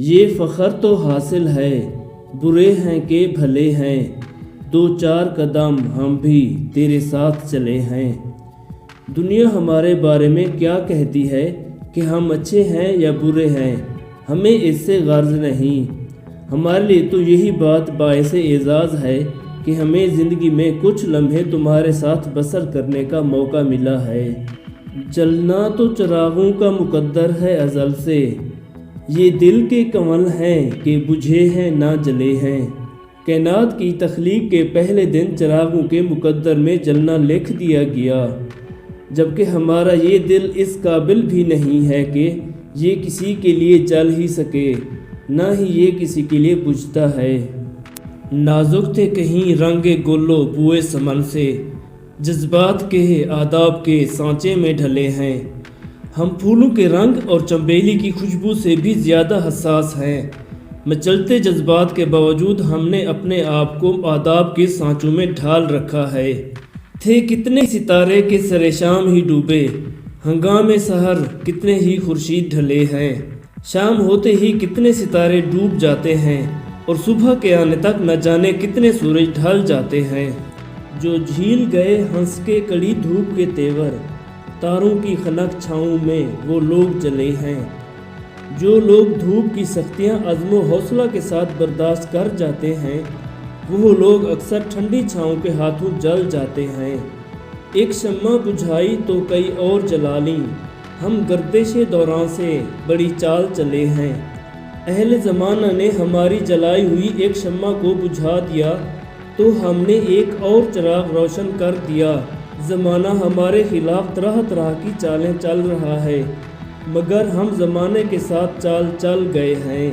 یہ فخر تو حاصل ہے، برے ہیں کہ بھلے ہیں، دو چار قدم ہم بھی تیرے ساتھ چلے ہیں۔ دنیا ہمارے بارے میں کیا کہتی ہے کہ ہم اچھے ہیں یا برے ہیں، ہمیں اس سے غرض نہیں۔ ہمارے لیے تو یہی بات باعث اعزاز ہے کہ ہمیں زندگی میں کچھ لمحے تمہارے ساتھ بسر کرنے کا موقع ملا ہے۔ جلنا تو چراغوں کا مقدر ہے ازل سے، یہ دل کے کنول ہیں کہ بجھے ہیں نہ جلے ہیں۔ کائنات کی تخلیق کے پہلے دن چراغوں کے مقدر میں جلنا لکھ دیا گیا، جبکہ ہمارا یہ دل اس قابل بھی نہیں ہے کہ یہ کسی کے لیے جل ہی سکے، نہ ہی یہ کسی کے لیے بجھتا ہے۔ نازک تھے کہیں رنگ گل و بوئے سمن سے، جذبات کے آداب کے سانچے میں ڈھلے ہیں۔ ہم پھولوں کے رنگ اور چنبیلی کی خوشبو سے بھی زیادہ حساس ہیں، مچلتے جذبات کے باوجود ہم نے اپنے آپ کو آداب کے سانچوں میں ڈھال رکھا ہے۔ تھے کتنے ستارے کے سر شام ہی ڈوبے، ہنگامے سحر کتنے ہی خورشید ڈھلے ہیں۔ شام ہوتے ہی کتنے ستارے ڈوب جاتے ہیں اور صبح کے آنے تک نہ جانے کتنے سورج ڈھل جاتے ہیں۔ جو جھیل گئے ہنس کے کڑی دھوپ کے تیور، تاروں کی خنک چھاؤں میں وہ لوگ جلے ہیں۔ جو لوگ دھوپ کی سختیاں عزم و حوصلہ کے ساتھ برداشت کر جاتے ہیں، وہ لوگ اکثر ٹھنڈی چھاؤں کے ہاتھوں جل جاتے ہیں۔ ایک شمع بجھائی تو کئی اور جلا لیں، ہم گردش دوران سے بڑی چال چلے ہیں۔ اہل زمانہ نے ہماری جلائی ہوئی ایک شمع کو بجھا دیا تو ہم نے ایک اور چراغ روشن کر دیا۔ زمانہ ہمارے خلاف طرح طرح کی چالیں چل رہا ہے، مگر ہم زمانے کے ساتھ چال چل گئے ہیں۔